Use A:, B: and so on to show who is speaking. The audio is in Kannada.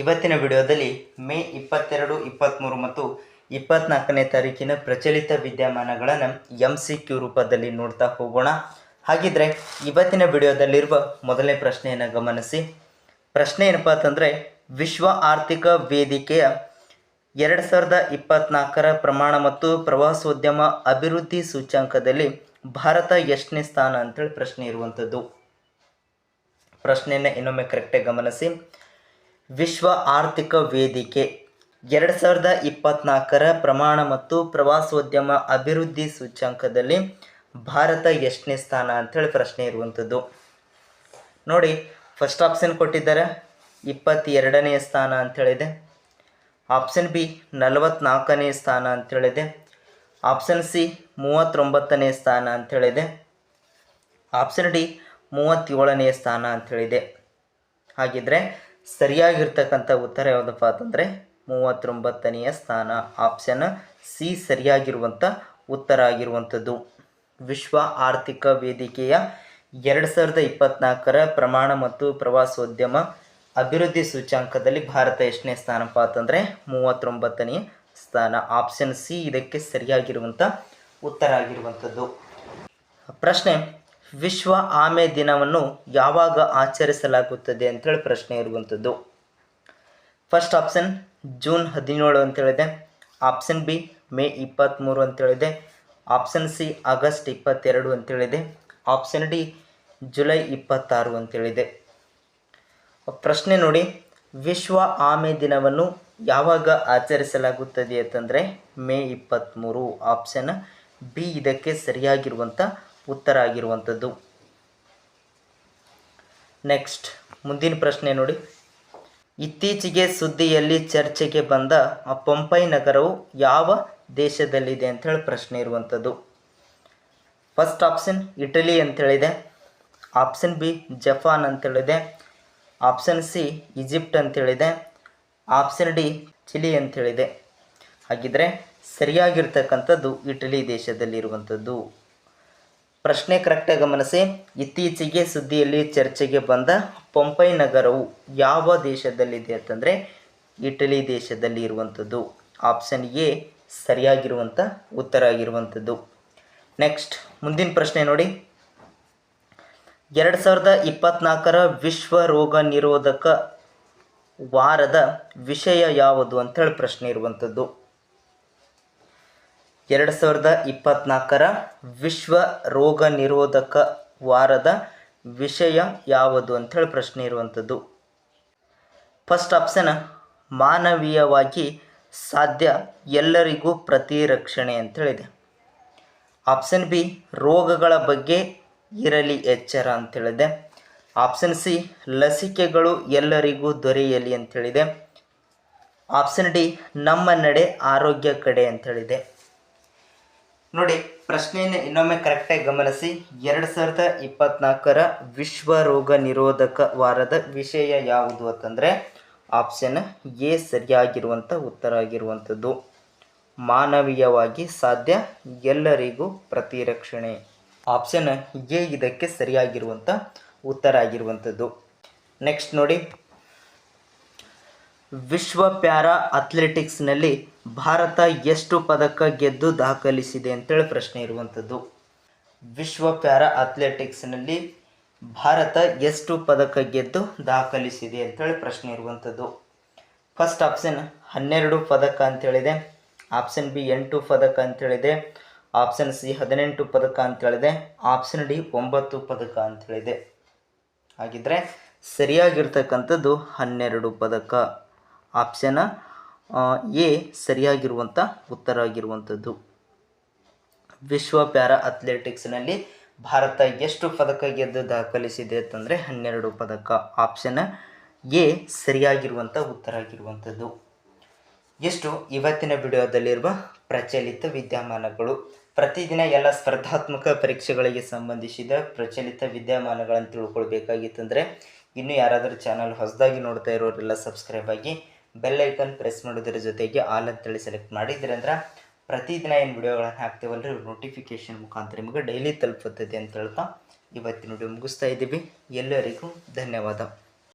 A: ಇವತ್ತಿನ ವಿಡಿಯೋದಲ್ಲಿ ಮೇ 22, 23 ಮತ್ತು 24ನೇ ತಾರೀಕಿನ ಪ್ರಚಲಿತ ವಿದ್ಯಮಾನಗಳನ್ನು MCQ ರೂಪದಲ್ಲಿ ನೋಡ್ತಾ ಹೋಗೋಣ. ಹಾಗಿದ್ರೆ ಇವತ್ತಿನ ವಿಡಿಯೋದಲ್ಲಿರುವ ಮೊದಲನೇ ಪ್ರಶ್ನೆಯನ್ನು ಗಮನಿಸಿ. ಪ್ರಶ್ನೆ ಏನಪ್ಪ ಅಂತಂದರೆ, ವಿಶ್ವ ಆರ್ಥಿಕ ವೇದಿಕೆಯ 2024ರ ಪ್ರಮಾಣ ಮತ್ತು ಪ್ರವಾಸೋದ್ಯಮ ಅಭಿವೃದ್ಧಿ ಸೂಚ್ಯಂಕದಲ್ಲಿ ಭಾರತ ಎಷ್ಟನೇ ಸ್ಥಾನ ಅಂತೇಳಿ ಪ್ರಶ್ನೆ ಇರುವಂಥದ್ದು. ಪ್ರಶ್ನೆಯನ್ನು ಇನ್ನೊಮ್ಮೆ ಕರೆಕ್ಟಾಗಿ ಗಮನಿಸಿ. ವಿಶ್ವ ಆರ್ಥಿಕ ವೇದಿಕೆ 2024ರ ಪ್ರಮಾಣ ಮತ್ತು ಪ್ರವಾಸೋದ್ಯಮ ಅಭಿವೃದ್ಧಿ ಸೂಚ್ಯಂಕದಲ್ಲಿ ಭಾರತ ಎಷ್ಟನೇ ಸ್ಥಾನ ಅಂಥೇಳಿ ಪ್ರಶ್ನೆ ಇರುವಂಥದ್ದು. ನೋಡಿ, ಫಸ್ಟ್ ಆಪ್ಷನ್ ಕೊಟ್ಟಿದ್ದಾರೆ 22ನೇ ಸ್ಥಾನ ಅಂಥೇಳಿದೆ. ಆಪ್ಷನ್ ಬಿ 44ನೇ ಸ್ಥಾನ ಅಂಥೇಳಿದೆ. ಆಪ್ಷನ್ ಸಿ 39ನೇ ಸ್ಥಾನ ಅಂಥೇಳಿದೆ. ಆಪ್ಷನ್ ಡಿ 37ನೇ ಸ್ಥಾನ ಅಂಥೇಳಿದೆ. ಹಾಗಿದ್ರೆ ಸರಿಯಾಗಿರ್ತಕ್ಕಂಥ ಉತ್ತರ ಯಾವುದಪ್ಪ ಅಂತಂದರೆ 39ನೇ ಸ್ಥಾನ. ಆಪ್ಷನ್ ಸಿ ಸರಿಯಾಗಿರುವಂಥ ಉತ್ತರ ಆಗಿರುವಂಥದ್ದು. ವಿಶ್ವ ಆರ್ಥಿಕ ವೇದಿಕೆಯ 2024ರ ಪ್ರಮಾಣ ಮತ್ತು ಪ್ರವಾಸೋದ್ಯಮ ಅಭಿವೃದ್ಧಿ ಸೂಚ್ಯಂಕದಲ್ಲಿ ಭಾರತ ಎಷ್ಟನೇ ಸ್ಥಾನಪ್ಪ ಅಂತಂದರೆ 39ನೇ ಸ್ಥಾನ. ಆಪ್ಷನ್ ಸಿ ಇದಕ್ಕೆ ಸರಿಯಾಗಿರುವಂಥ ಉತ್ತರ ಆಗಿರುವಂಥದ್ದು. ಪ್ರಶ್ನೆ, ವಿಶ್ವ ಆಮೆ ದಿನವನ್ನು ಯಾವಾಗ ಆಚರಿಸಲಾಗುತ್ತದೆ ಅಂತೇಳಿ ಪ್ರಶ್ನೆ ಇರುವಂಥದ್ದು. ಫಸ್ಟ್ ಆಪ್ಷನ್ ಜೂನ್ 17 ಅಂತೇಳಿದೆ. ಆಪ್ಷನ್ ಬಿ ಮೇ 23 ಅಂತೇಳಿದೆ. ಆಪ್ಷನ್ ಸಿ ಆಗಸ್ಟ್ 22 ಅಂತೇಳಿದೆ. ಆಪ್ಷನ್ ಡಿ ಜುಲೈ 26 ಅಂತೇಳಿದೆ. ಪ್ರಶ್ನೆ ನೋಡಿ, ವಿಶ್ವ ಆಮೆ ದಿನವನ್ನು ಯಾವಾಗ ಆಚರಿಸಲಾಗುತ್ತದೆ ಅಂತಂದರೆ ಮೇ 23. ಆಪ್ಷನ್ ಬಿ ಇದಕ್ಕೆ ಸರಿಯಾಗಿರುವಂಥ ಉತ್ತರ ಆಗಿರುವಂಥದ್ದು. ನೆಕ್ಸ್ಟ್ ಮುಂದಿನ ಪ್ರಶ್ನೆ ನೋಡಿ, ಇತ್ತೀಚೆಗೆ ಸುದ್ದಿಯಲ್ಲಿ ಚರ್ಚೆಗೆ ಬಂದ ಪೊಂಪೈ ನಗರವು ಯಾವ ದೇಶದಲ್ಲಿದೆ ಅಂಥೇಳಿ ಪ್ರಶ್ನೆ ಇರುವಂಥದ್ದು. ಫಸ್ಟ್ ಆಪ್ಷನ್ ಇಟಲಿ ಅಂತೇಳಿದೆ. ಆಪ್ಷನ್ ಬಿ ಜಪಾನ್ ಅಂತೇಳಿದೆ. ಆಪ್ಷನ್ ಸಿ ಈಜಿಪ್ಟ್ ಅಂತೇಳಿದೆ. ಆಪ್ಷನ್ ಡಿ ಚಿಲಿ ಅಂತೇಳಿದೆ. ಹಾಗಿದ್ರೆ ಸರಿಯಾಗಿರ್ತಕ್ಕಂಥದ್ದು ಇಟಲಿ ದೇಶದಲ್ಲಿರುವಂಥದ್ದು. ಪ್ರಶ್ನೆ ಕರೆಕ್ಟಾಗಿ ಗಮನಿಸಿ. ಇತ್ತೀಚೆಗೆ ಸುದ್ದಿಯಲ್ಲಿ ಚರ್ಚೆಗೆ ಬಂದ ಪೊಂಪೈ ನಗರವು ಯಾವ ದೇಶದಲ್ಲಿದೆ ಅಂತಂದರೆ ಇಟಲಿ ದೇಶದಲ್ಲಿ ಇರುವಂಥದ್ದು. ಆಪ್ಷನ್ ಎ ಸರಿಯಾಗಿರುವಂಥ ಉತ್ತರ ಆಗಿರುವಂಥದ್ದು. ನೆಕ್ಸ್ಟ್ ಮುಂದಿನ ಪ್ರಶ್ನೆ ನೋಡಿ, 2024ರ ವಿಶ್ವ ರೋಗ ನಿರೋಧಕ ವಾರದ ವಿಷಯ ಯಾವುದು ಅಂಥೇಳಿ ಪ್ರಶ್ನೆ ಇರುವಂಥದ್ದು. 2024ರ ವಿಶ್ವ ರೋಗ ನಿರೋಧಕ ವಾರದ ವಿಷಯ ಯಾವುದು ಅಂಥೇಳಿ ಪ್ರಶ್ನೆ ಇರುವಂಥದ್ದು. ಫಸ್ಟ್ ಆಪ್ಷನ್ ಮಾನವೀಯವಾಗಿ ಸಾಧ್ಯ ಎಲ್ಲರಿಗೂ ಪ್ರತಿರಕ್ಷಣೆ ಅಂಥೇಳಿದೆ. ಆಪ್ಷನ್ ಬಿ ರೋಗಗಳ ಬಗ್ಗೆ ಇರಲಿ ಎಚ್ಚರ ಅಂಥೇಳಿದೆ. ಆಪ್ಷನ್ ಸಿ ಲಸಿಕೆಗಳು ಎಲ್ಲರಿಗೂ ದೊರೆಯಲಿ ಅಂಥೇಳಿದೆ. ಆಪ್ಷನ್ ಡಿ ನಮ್ಮ ನಡೆ ಆರೋಗ್ಯ ಕಡೆ ಅಂಥೇಳಿದೆ. ನೋಡಿ, ಪ್ರಶ್ನೆಯನ್ನು ಇನ್ನೊಮ್ಮೆ ಕರೆಕ್ಟಾಗಿ ಗಮನಿಸಿ. 2024ರ ವಿಶ್ವ ರೋಗ ನಿರೋಧಕ ವಾರದ ವಿಷಯ ಯಾವುದು ಅಂತಂದರೆ ಆಪ್ಷನ್ ಎ ಸರಿಯಾಗಿರುವಂಥ ಉತ್ತರ ಆಗಿರುವಂಥದ್ದು. ಮಾನವೀಯವಾಗಿ ಸಾಧ್ಯ ಎಲ್ಲರಿಗೂ ಪ್ರತಿರಕ್ಷಣೆ. ಆಪ್ಷನ್ ಎ ಇದಕ್ಕೆ ಸರಿಯಾಗಿರುವಂಥ ಉತ್ತರ ಆಗಿರುವಂಥದ್ದು. ನೆಕ್ಸ್ಟ್ ನೋಡಿ, ವಿಶ್ವ ಪ್ಯಾರಾ ಅಥ್ಲೆಟಿಕ್ಸ್ನಲ್ಲಿ ಭಾರತ ಎಷ್ಟು ಪದಕ ಗೆದ್ದು ದಾಖಲಿಸಿದೆ ಅಂತೇಳಿ ಪ್ರಶ್ನೆ ಇರುವಂಥದ್ದು. ವಿಶ್ವ ಪ್ಯಾರಾ ಅಥ್ಲೆಟಿಕ್ಸ್ನಲ್ಲಿ ಭಾರತ ಎಷ್ಟು ಪದಕ ಗೆದ್ದು ದಾಖಲಿಸಿದೆ ಅಂತೇಳಿ ಪ್ರಶ್ನೆ ಇರುವಂಥದ್ದು. ಫಸ್ಟ್ ಆಪ್ಷನ್ 12 ಪದಕ ಅಂತೇಳಿದೆ. ಆಪ್ಷನ್ ಬಿ 8 ಪದಕ ಅಂತೇಳಿದೆ. ಆಪ್ಷನ್ ಸಿ 18 ಪದಕ ಅಂತೇಳಿದೆ. ಆಪ್ಷನ್ ಡಿ 9 ಪದಕ ಅಂತೇಳಿದೆ. ಹಾಗಿದ್ರೆ ಸರಿಯಾಗಿರ್ತಕ್ಕಂಥದ್ದು 12 ಪದಕ. ಆಪ್ಷನ್ ಎ ಸರಿಯಾಗಿರುವಂಥ ಉತ್ತರ ಆಗಿರುವಂಥದ್ದು. ವಿಶ್ವ ಪ್ಯಾರಾ ಅಥ್ಲೆಟಿಕ್ಸ್ನಲ್ಲಿ ಭಾರತ ಎಷ್ಟು ಪದಕ ಗೆದ್ದು ದಾಖಲಿಸಿದೆ ಅಂತಂದರೆ 12 ಪದಕ. ಆಪ್ಷನ್ ಎ ಸರಿಯಾಗಿರುವಂಥ ಉತ್ತರ ಆಗಿರುವಂಥದ್ದು. ಎಷ್ಟು ಇವತ್ತಿನ ವಿಡಿಯೋದಲ್ಲಿರುವ ಪ್ರಚಲಿತ ವಿದ್ಯಮಾನಗಳು. ಪ್ರತಿದಿನ ಎಲ್ಲ ಸ್ಪರ್ಧಾತ್ಮಕ ಪರೀಕ್ಷೆಗಳಿಗೆ ಸಂಬಂಧಿಸಿದ ಪ್ರಚಲಿತ ವಿದ್ಯಮಾನಗಳನ್ನು ತಿಳ್ಕೊಳ್ಬೇಕಾಗಿತ್ತಂದರೆ ಇನ್ನೂ ಯಾರಾದರೂ ಚಾನಲ್ ಹೊಸದಾಗಿ ನೋಡ್ತಾ ಇರೋರೆಲ್ಲ ಸಬ್ಸ್ಕ್ರೈಬ್ ಆಗಿ ಬೆಲ್ ಐಕನ್ ಪ್ರೆಸ್ ಮಾಡೋದ್ರ ಜೊತೆಗೆ ಆಲ್ ಅಂತೇಳಿ ಸೆಲೆಕ್ಟ್ ಮಾಡಿದ್ರಿ ಅಂದ್ರೆ ಪ್ರತಿದಿನ ಏನು ವಿಡಿಯೋಗಳನ್ನು ಹಾಕ್ತೇವಲ್ರಿ ನೋಟಿಫಿಕೇಷನ್ ಮುಖಾಂತರ ನಿಮಗೆ ಡೈಲಿ ತಲುಪುತ್ತದೆ ಅಂತ ಹೇಳ್ತಾ ಇವತ್ತಿನ ವಿಡಿಯೋ ಮುಗಿಸ್ತಾ ಇದ್ದೀವಿ. ಎಲ್ಲರಿಗೂ ಧನ್ಯವಾದ.